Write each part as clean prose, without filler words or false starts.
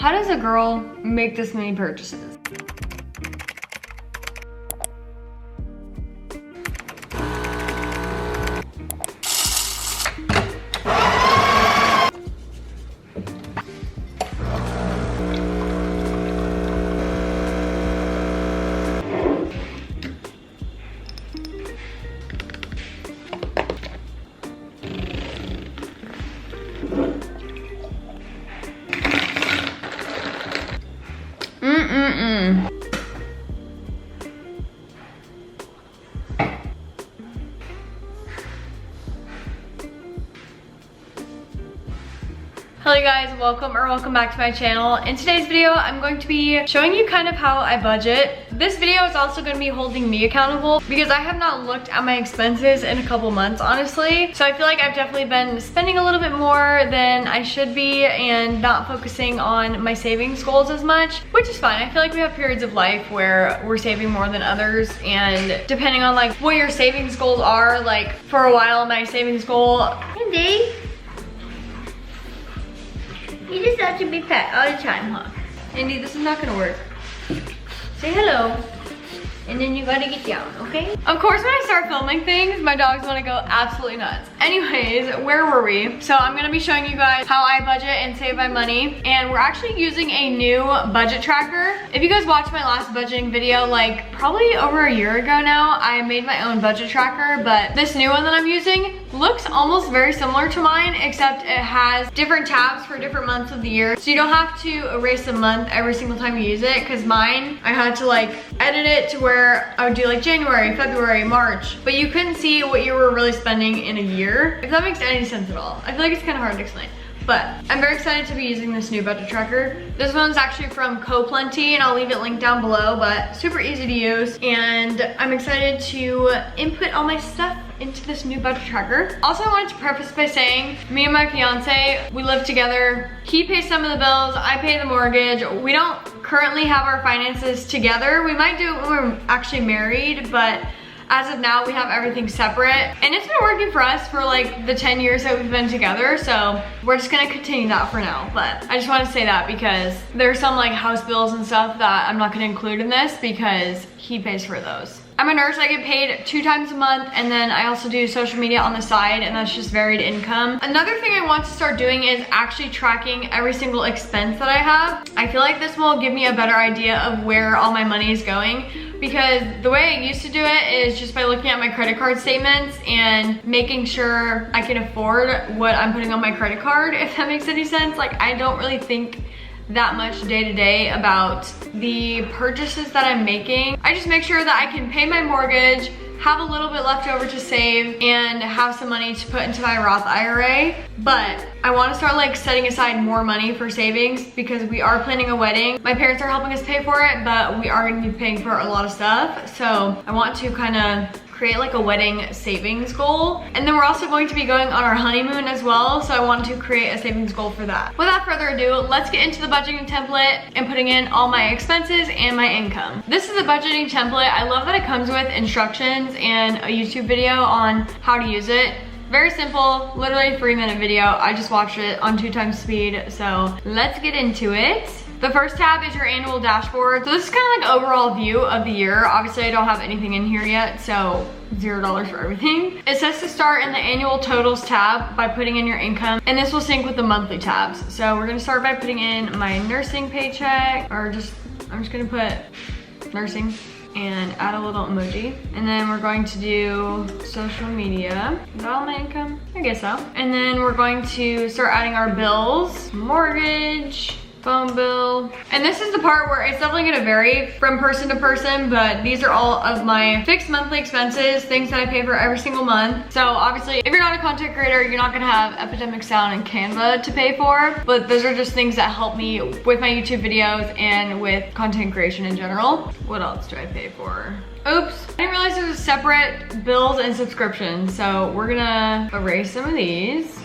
How does a girl make this many purchases? Hello guys, welcome back to my channel. In today's video, I'm going to be showing you kind of how I budget. This video is also going to be holding me accountable because I have not looked at my expenses in a couple months, honestly. So I feel like I've definitely been spending a little bit more than I should be and not focusing on my savings goals as much, which is fine. I feel like we have periods of life where we're saving more than others, and depending on like what your savings goals are, like for a while my savings goal, Indy, you just have to be pet all the time, huh? Indy, this is not gonna work. Say hello, and then you gotta get down, okay? Of course, when I start filming things, my dogs wanna go absolutely nuts. Anyways, where were we? So I'm gonna be showing you guys how I budget and save my money. And we're actually using a new budget tracker. If you guys watched my last budgeting video, like probably over a year ago now, I made my own budget tracker, but this new one that I'm using looks almost very similar to mine, except it has different tabs for different months of the year. So you don't have to erase a month every single time you use it, because mine, I had to like edit it to where I would do like January, February, March, but you couldn't see what you were really spending in a year, if that makes any sense at all. I feel like it's kind of hard to explain. But I'm very excited to be using this new budget tracker. This one's actually from CoPlenty, and I'll leave it linked down below, but super easy to use. And I'm excited to input all my stuff into this new budget tracker. Also, I wanted to preface by saying, me and my fiance, we live together. He pays some of the bills, I pay the mortgage. We don't currently have our finances together. We might do it when we're actually married, but as of now, we have everything separate. And it's been working for us for like the 10 years that we've been together. So we're just gonna continue that for now. But I just wanna say that because there's some like house bills and stuff that I'm not gonna include in this because he pays for those. I'm a nurse, I get paid 2 times a month, and then I also do social media on the side, and that's just varied income. Another thing I want to start doing is actually tracking every single expense that I have. I feel like this will give me a better idea of where all my money is going, because the way I used to do it is just by looking at my credit card statements and making sure I can afford what I'm putting on my credit card, if that makes any sense. Like, I don't really think that much day to day about the purchases that I'm making. I just make sure that I can pay my mortgage, have a little bit left over to save, and have some money to put into my Roth IRA. But I want to start like setting aside more money for savings because we are planning a wedding. My parents are helping us pay for it, but we are going to be paying for a lot of stuff. So I want to kind of create like a wedding savings goal. And then we're also going to be going on our honeymoon as well, so I want to create a savings goal for that. Without further ado, let's get into the budgeting template and putting in all my expenses and my income. This is a budgeting template. I love that it comes with instructions and a YouTube video on how to use it. Very simple, literally a 3-minute video. I just watched it on 2 times speed, so let's get into it. The first tab is your annual dashboard. So this is kind of like overall view of the year. Obviously, I don't have anything in here yet, so $0 for everything. It says to start in the annual totals tab by putting in your income, and this will sync with the monthly tabs. So we're gonna start by putting in my nursing paycheck, or I'm just gonna put nursing and add a little emoji. And then we're going to do social media. Is that all my income? I guess so. And then we're going to start adding our bills, mortgage, phone bill. And this is the part where it's definitely gonna vary from person to person, but these are all of my fixed monthly expenses, things that I pay for every single month. So obviously, if you're not a content creator, you're not gonna have Epidemic Sound and Canva to pay for, but those are just things that help me with my YouTube videos and with content creation in general. What else do I pay for? Oops, I didn't realize there was separate bills and subscriptions, so we're gonna erase some of these.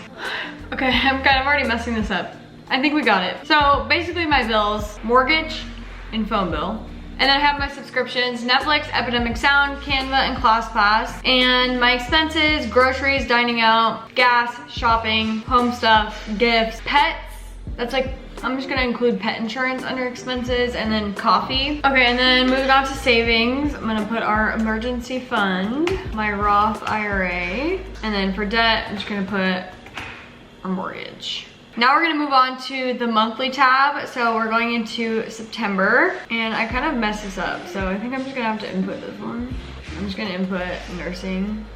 Okay, I'm kind of already messing this up. I think we got it. So basically my bills, mortgage and phone bill. And then I have my subscriptions, Netflix, Epidemic Sound, Canva, and ClassPass. And my expenses, groceries, dining out, gas, shopping, home stuff, gifts, pets. That's like I'm just gonna include pet insurance under expenses and then coffee. Okay, and then moving on to savings, I'm gonna put our emergency fund, my Roth IRA, and then for debt, I'm just gonna put our mortgage. Now we're gonna move on to the monthly tab. So we're going into September, and I kind of messed this up. So I think I'm just gonna have to input this one. I'm just gonna input nursing.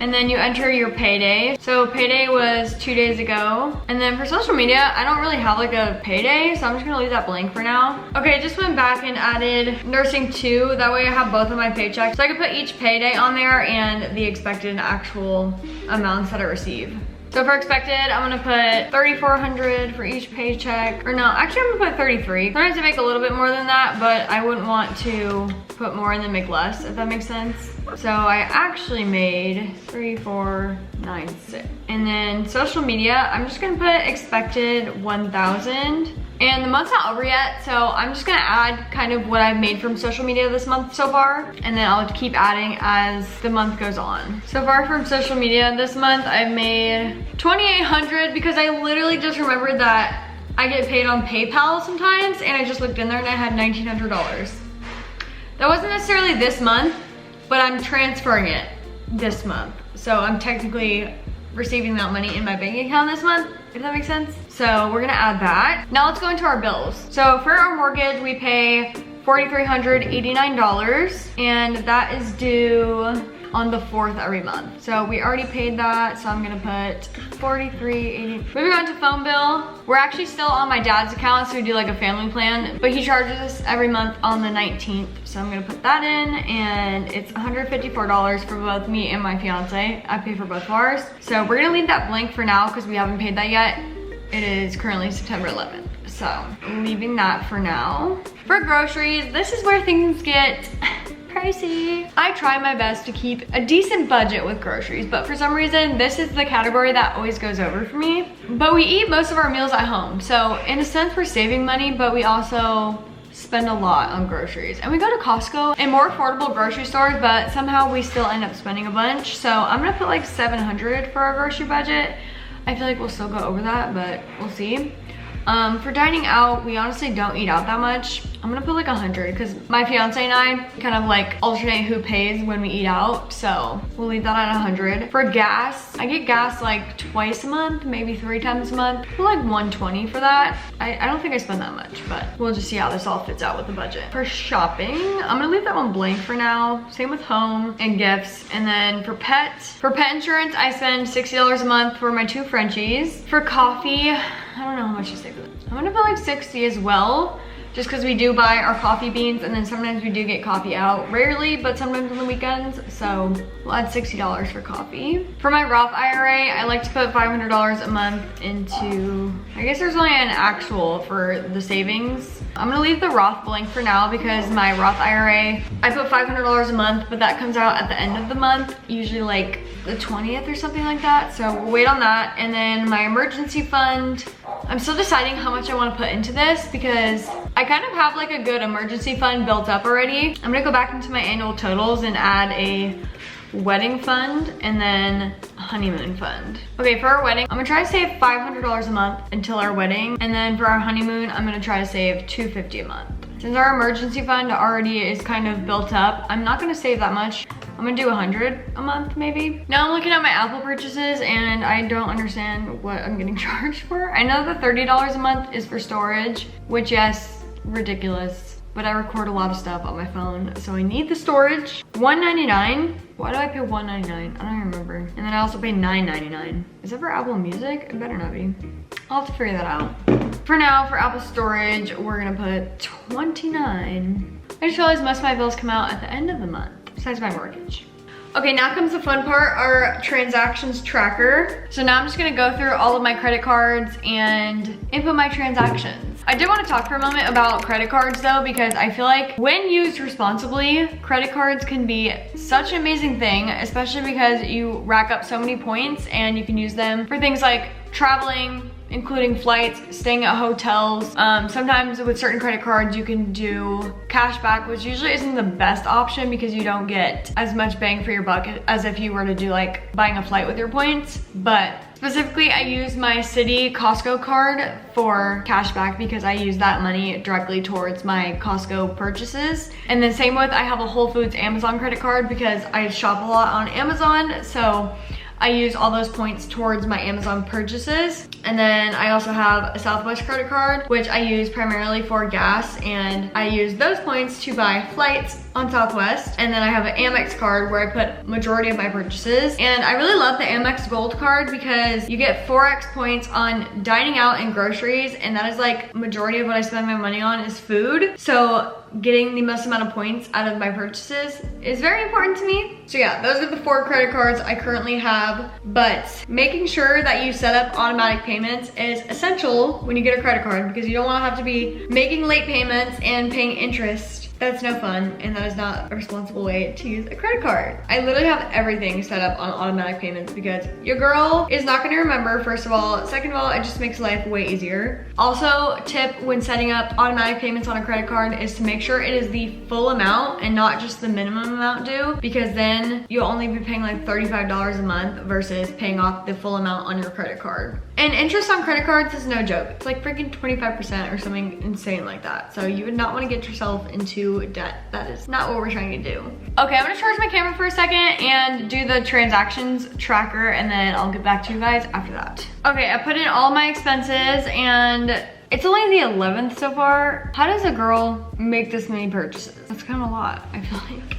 And then you enter your payday. So payday was 2 days ago. And then for social media, I don't really have like a payday, so I'm just gonna leave that blank for now. Okay, I just went back and added nursing too. That way I have both of my paychecks. So I can put each payday on there and the expected actual amounts that I receive. So for expected, I'm gonna put $3,400 for each paycheck. Or no, actually I'm gonna put 33. Sometimes I make a little bit more than that, but I wouldn't want to put more and then make less, if that makes sense. So I actually made 3,496. And then social media, I'm just gonna put expected 1,000. And the month's not over yet, so I'm just gonna add kind of what I've made from social media this month so far, and then I'll keep adding as the month goes on. So far from social media this month, I've made $2,800 because I literally just remembered that I get paid on PayPal sometimes, and I just looked in there and I had $1,900. That wasn't necessarily this month, but I'm transferring it this month. So I'm technically receiving that money in my bank account this month, if that makes sense. So we're gonna add that. Now let's go into our bills. So for our mortgage, we pay $4,389, and that is due on the 4th every month. So we already paid that, so I'm gonna put $4,380. Moving on to phone bill. We're actually still on my dad's account, so we do like a family plan, but he charges us every month on the 19th. So I'm gonna put that in, and it's $154 for both me and my fiance. I pay for both of ours. So we're gonna leave that blank for now because we haven't paid that yet. It is currently September 11th. So leaving that for now. For groceries, this is where things get pricey. I try my best to keep a decent budget with groceries, but for some reason, this is the category that always goes over for me. But we eat most of our meals at home. So in a sense, we're saving money, but we also spend a lot on groceries. And we go to Costco and more affordable grocery stores, but somehow we still end up spending a bunch. So I'm gonna put like $700 for our grocery budget. I feel like we'll still go over that, but we'll see. For dining out, we honestly don't eat out that much. I'm gonna put like 100 because my fiance and I kind of like alternate who pays when we eat out. So we'll leave that at 100. For gas, I get gas like twice a month, maybe 3 times a month. I put like 120 for that. I don't think I spend that much, but we'll just see how this all fits out with the budget. For shopping, I'm gonna leave that one blank for now. Same with home and gifts. And then for pet insurance, I spend $60 a month for my 2 Frenchies. For coffee, I don't know how much to save for that. I'm gonna put like 60 as well, just because we do buy our coffee beans, and then sometimes we do get coffee out. Rarely, but sometimes on the weekends. So we'll add $60 for coffee. For my Roth IRA, I like to put $500 a month into, I guess there's only an actual for the savings. I'm gonna leave the Roth blank for now because my Roth IRA, I put $500 a month, but that comes out at the end of the month, usually like the 20th or something like that. So we'll wait on that. And then my emergency fund, I'm still deciding how much I want to put into this because I kind of have like a good emergency fund built up already. I'm gonna go back into my annual totals and add a wedding fund and then a honeymoon fund. Okay, for our wedding, I'm gonna try to save $500 a month until our wedding. And then for our honeymoon, I'm gonna try to save $250 a month. Since our emergency fund already is kind of built up, I'm not gonna save that much. I'm gonna do 100 a month maybe. Now I'm looking at my Apple purchases and I don't understand what I'm getting charged for. I know that $30 a month is for storage, which yes, ridiculous. But I record a lot of stuff on my phone, so I need the storage. $199. Why do I pay $199? I don't even remember. And then I also pay $9.99. Is that for Apple Music? It better not be. I'll have to figure that out. For now, for Apple storage, we're gonna put $29. I just realized most of my bills come out at the end of the month, besides my mortgage. Okay, now comes the fun part, our transactions tracker. So now I'm just gonna go through all of my credit cards and input my transactions. I did want to talk for a moment about credit cards though, because I feel like when used responsibly, credit cards can be such an amazing thing, especially because you rack up so many points and you can use them for things like traveling, including flights, staying at hotels. Sometimes with certain credit cards, you can do cash back, which usually isn't the best option because you don't get as much bang for your buck as if you were to do like buying a flight with your points. But Specifically, I use my City Costco card for cashback because I use that money directly towards my Costco purchases. And then same with, I have a Whole Foods Amazon credit card because I shop a lot on Amazon. So I use all those points towards my Amazon purchases. And then I also have a Southwest credit card, which I use primarily for gas, and I use those points to buy flights on Southwest. And then I have an Amex card where I put majority of my purchases. And I really love the Amex Gold card because you get 4x points on dining out and groceries, and that is like majority of what I spend my money on is food. So getting the most amount of points out of my purchases is very important to me. So yeah, those are the 4 credit cards I currently have, but making sure that you set up automatic payments is essential when you get a credit card because you don't want to have to be making late payments and paying interest. That's no fun, and that is not a responsible way to use a credit card. I literally have everything set up on automatic payments because your girl is not gonna remember, first of all. Second of all, it just makes life way easier. Also, tip when setting up automatic payments on a credit card is to make sure it is the full amount and not just the minimum amount due, because then you'll only be paying like $35 a month versus paying off the full amount on your credit card. And interest on credit cards is no joke. It's like freaking 25% or something insane like that. So you would not want to get yourself into debt. That is not what we're trying to do. Okay, I'm gonna charge my camera for a second and do the transactions tracker, and then I'll get back to you guys after that. Okay, I put in all my expenses and it's only the 11th so far. How does a girl make this many purchases? That's kind of a lot, I feel like.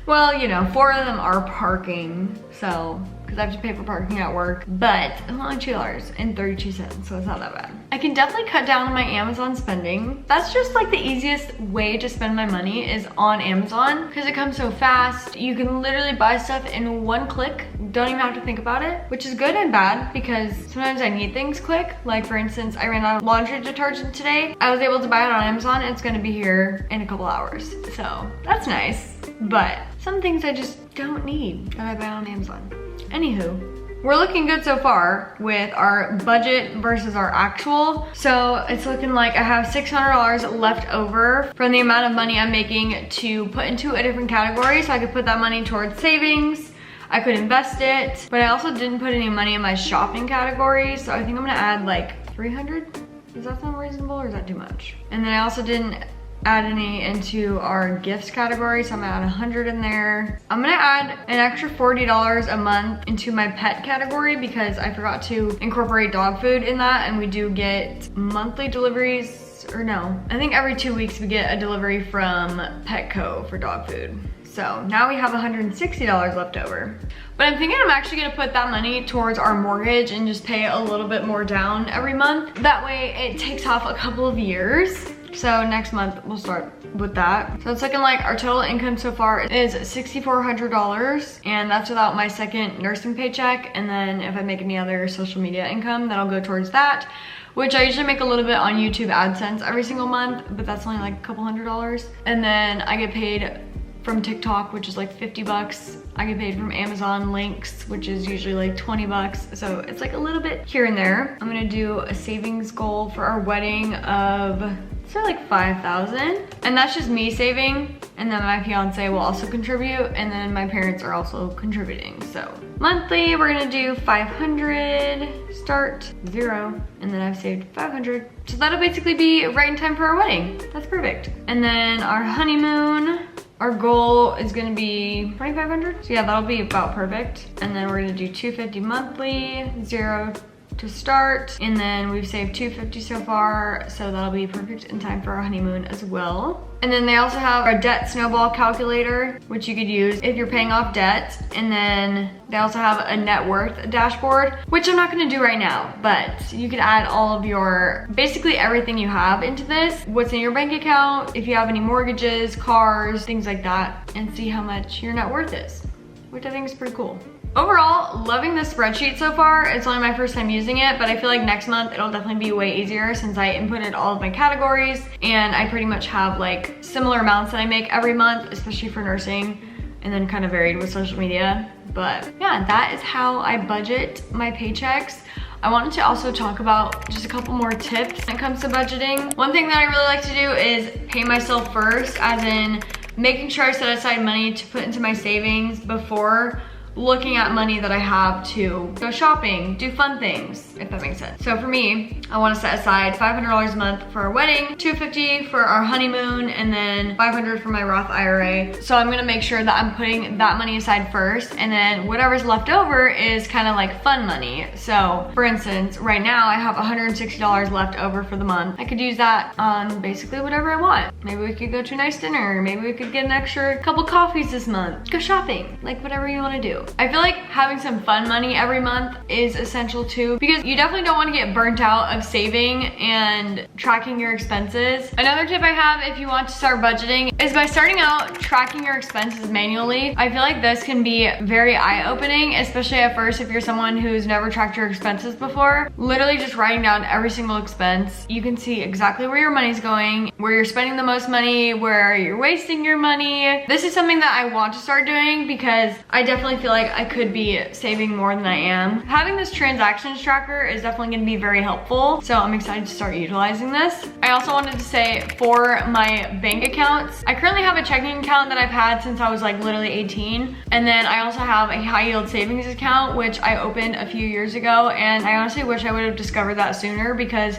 Well, you know, 4 of them are parking, so, because I have to pay for parking at work, but it's only $2.32, so it's not that bad. I can definitely cut down on my Amazon spending. That's just like the easiest way to spend my money is on Amazon because it comes so fast. You can literally buy stuff in 1 click. Don't even have to think about it, which is good and bad because sometimes I need things quick. Like for instance, I ran out of laundry detergent today. I was able to buy it on Amazon and it's gonna be here in a couple hours. So that's nice, but some things I just don't need that I buy on Amazon. Anywho, we're looking good so far with our budget versus our actual. So it's looking like I have $600 left over from the amount of money I'm making to put into a different category. So I could put that money towards savings. I could invest it, but I also didn't put any money in my shopping category. So I think I'm gonna add like 300. Does that sound reasonable or is that too much? And then I also didn't add any into our gifts category, so I'm gonna add 100 in there. I'm gonna add an extra $40 a month into my pet category because I forgot to incorporate dog food in that, and we do get monthly deliveries, or no, I think every 2 weeks we get a delivery from Petco for dog food. So now we have $160 left over. But I'm thinking I'm actually gonna put that money towards our mortgage and just pay a little bit more down every month. That way it takes off a couple of years. So next month we'll start with that. So it's looking like our total income so far is $6,400, and that's without my second nursing paycheck. And then if I make any other social media income, that'll go towards that, which I usually make a little bit on YouTube AdSense every single month, but that's only like a couple $100s. And then I get paid from TikTok, which is like 50 bucks. I get paid from Amazon links, which is usually like 20 bucks. So it's like a little bit here and there. I'm gonna do a savings goal for our wedding of, so like 5,000, and that's just me saving, and then my fiance will also contribute, and then my parents are also contributing. So monthly we're gonna do 500, start 0, and then I've saved 500. So that'll basically be right in time for our wedding. That's perfect. And then our honeymoon, our goal is gonna be 2,500. So yeah, that'll be about perfect. And then we're gonna do 250 monthly, 0 to start, and then we've saved 250 so far, so that'll be perfect in time for our honeymoon as well. And then they also have a debt snowball calculator, which you could use if you're paying off debt. And then they also have a net worth dashboard, which I'm not gonna do right now, but you could add all of your, basically everything you have into this, what's in your bank account, if you have any mortgages, cars, things like that, and see how much your net worth is, which I think is pretty cool. Overall, loving this spreadsheet so far. It's only my first time using it, but I feel like next month it'll definitely be way easier since I inputted all of my categories, and I pretty much have like similar amounts that I make every month, especially for nursing, and then kind of varied with social media. But yeah, that is how I budget my paychecks. I wanted to also talk about just a couple more tips when it comes to budgeting. One thing that I really like to do is pay myself first, as in making sure I set aside money to put into my savings before looking at money that I have to go shopping, do fun things, if that makes sense. So for me, I want to set aside $500 a month for our wedding, $250 for our honeymoon, and then $500 for my Roth IRA. So I'm gonna make sure that I'm putting that money aside first, and then whatever's left over is kind of like fun money. So for instance, right now I have $160 left over for the month. I could use that on basically whatever I want. Maybe we could go to a nice dinner. Maybe we could get an extra couple coffees this month. Go shopping, like whatever you want to do. I feel like having some fun money every month is essential too, because you definitely don't want to get burnt out of saving and tracking your expenses. Another tip I have if you want to start budgeting is by starting out tracking your expenses manually. I feel like this can be very eye-opening, especially at first if you're someone who's never tracked your expenses before. Literally just writing down every single expense, you can see exactly where your money's going, where you're spending the most money, where you're wasting your money. This is something that I want to start doing because I definitely feel like I could be saving more than I am. Having this transactions tracker is definitely gonna be very helpful, so I'm excited to start utilizing this. I also wanted to say for my bank accounts, I currently have a checking account that I've had since I was like literally 18, and then I also have a high yield savings account which I opened a few years ago, and I honestly wish I would have discovered that sooner, because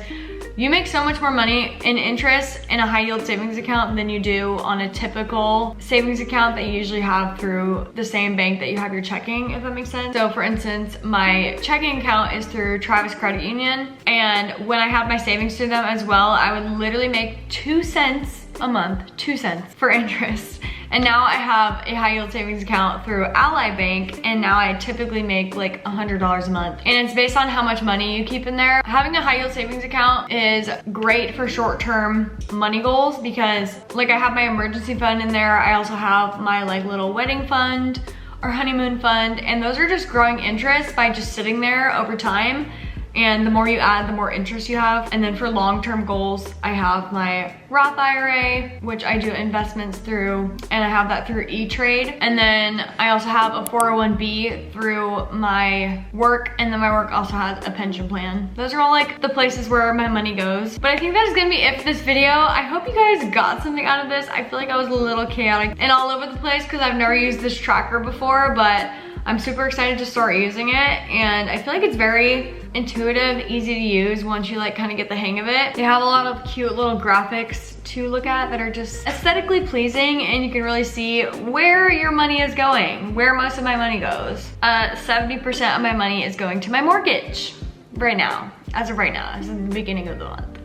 you make so much more money in interest in a high yield savings account than you do on a typical savings account that you usually have through the same bank that you have your checking, if that makes sense. So for instance, my checking account is through Travis Credit Union, and when I had my savings through them as well, I would literally make 2 cents a month, 2 cents for interest. And now I have a high yield savings account through Ally Bank, and now I typically make like $100 a month. And it's based on how much money you keep in there. Having a high yield savings account is great for short-term money goals, because like I have my emergency fund in there. I also have my like little wedding fund or honeymoon fund, and those are just growing interest by just sitting there over time. And the more you add, the more interest you have. And then for long-term goals, I have my Roth IRA, which I do investments through, and I have that through E-Trade. And then I also have a 401b through my work, and then my work also has a pension plan. Those are all like the places where my money goes. But I think that is gonna be it for this video. I hope you guys got something out of this. I feel like I was a little chaotic and all over the place because I've never used this tracker before, but I'm super excited to start using it, and I feel like it's very intuitive, easy to use once you like kind of get the hang of it. They have a lot of cute little graphics to look at that are just aesthetically pleasing, and you can really see where your money is going, where most of my money goes. 70% of my money is going to my mortgage right now, as of right now, as of the beginning of the month,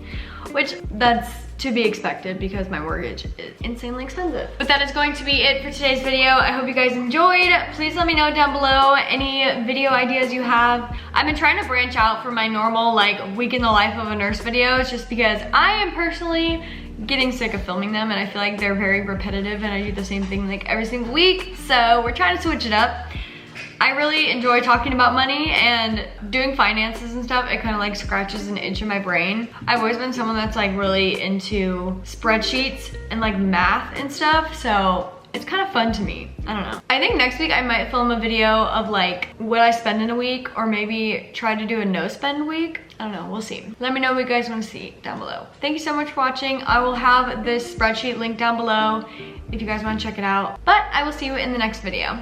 which that's to be expected because my mortgage is insanely expensive. But that is going to be it for today's video. I hope you guys enjoyed. Please let me know down below any video ideas you have. I've been trying to branch out from my normal like week in the life of a nurse videos, just because I am personally getting sick of filming them, and I feel like they're very repetitive and I do the same thing like every single week. So we're trying to switch it up. I really enjoy talking about money and doing finances and stuff. It kind of like scratches an itch in my brain. I've always been someone that's like really into spreadsheets and like math and stuff, so it's kind of fun to me. I don't know. I think next week I might film a video of like what I spend in a week, or maybe try to do a no spend week. I don't know, we'll see. Let me know what you guys want to see down below. Thank you so much for watching. I will have this spreadsheet linked down below if you guys want to check it out. But I will see you in the next video.